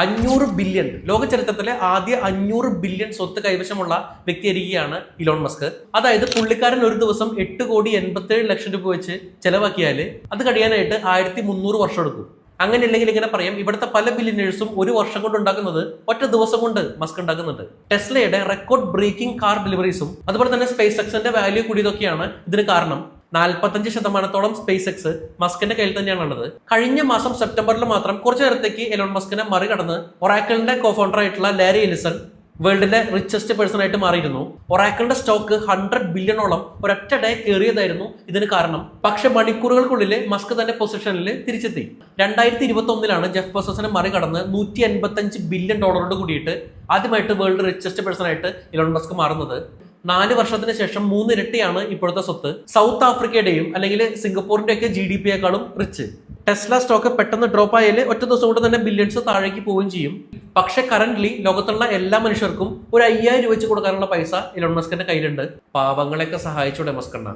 500 billion ലോക ചരിത്രത്തിലെ ആദ്യ 500 ബില്യൺ സ്വത്ത് കൈവശമുള്ള വ്യക്തിയായിരിക്കുകയാണ് ഇലോൺ മസ്ക്. അതായത് പുള്ളിക്കാരൻ ഒരു ദിവസം 8,87,00,000 രൂപ വെച്ച് ചെലവാക്കിയാൽ അത് കഴിയാനായിട്ട് 1300 വർഷം എടുക്കും. അങ്ങനെയല്ലെങ്കിൽ ഇങ്ങനെ പറയാം, ഇവിടുത്തെ പല ബില്യനേഴ്സും ഒരു വർഷം കൊണ്ട് ഉണ്ടാക്കുന്നത് ഒറ്റ ദിവസം കൊണ്ട് മസ്ക് ഉണ്ടാക്കുന്നുണ്ട്. ടെസ്ലയുടെ റെക്കോർഡ് ബ്രേക്കിംഗ് കാർ ഡെലിവറീസും അതുപോലെ തന്നെ സ്പേസ് എക്സിന്റെ വാല്യൂ കൂടിയതൊക്കെയാണ് ഇതിന് കാരണം. 45% സ്പേസ് എക്സ് മസ്കിന്റെ കയ്യിൽ തന്നെയാണുള്ളത്. കഴിഞ്ഞ മാസം സെപ്റ്റംബറിൽ മാത്രം കുറച്ചു നേരത്തേക്ക് എലോൺ മസ്കിനെ മറികടന്ന് ഒറാക്കിളിന്റെ കോഫൗണ്ടർ ആയിട്ടുള്ള ലാരി എലിസൺ വേൾഡിലെ റിച്ചസ്റ്റ് പേഴ്സൺ ആയിട്ട് മാറിയിരുന്നു. ഒറാക്കിളിന്റെ സ്റ്റോക്ക് 100 ബില്യണോളം ഒരൊറ്റ ഡേ കയറിയതായിരുന്നു ഇതിന് കാരണം. പക്ഷെ മണിക്കൂറുകൾക്കുള്ളിൽ മസ്ക് തന്റെ പൊസിഷനിൽ തിരിച്ചെത്തി. 2021 ജെഫ് ബെസോസിനെ മറികടന്ന് $155 ബില്യൺ കൂടിയിട്ട് ആദ്യമായിട്ട് വേൾഡ് റിച്ചസ്റ്റ് പേഴ്സൺ ആയിട്ട് ഇലോൺ മസ്ക് മാറുന്നത്. 4 വർഷത്തിന് ശേഷം 3 ഇരട്ടിയാണ് ഇപ്പോഴത്തെ സ്വത്ത്. സൗത്ത് ആഫ്രിക്കയുടെയും അല്ലെങ്കിൽ സിംഗപ്പൂരിന്റെ ഒക്കെ GDP-യേക്കാളും റിച്ച്. ടെസ്ല സ്റ്റോക്ക് പെട്ടെന്ന് ഡ്രോപ്പ് ആയാൽ ഒറ്റ ദിവസം കൊണ്ട് തന്നെ ബില്യൺസ് താഴേക്ക് പോവുകയും ചെയ്യും. പക്ഷെ കറന്റ്ലി ലോകത്തുള്ള എല്ലാ മനുഷ്യർക്കും ഒരു 5000 രൂപ വെച്ച് കൊടുക്കാനുള്ള പൈസ ഇലോൺ മസ്കിന്റെ കയ്യിലുണ്ട്. പാവങ്ങളെയൊക്കെ സഹായിച്ചൂടെ മസ്കണ്ണ?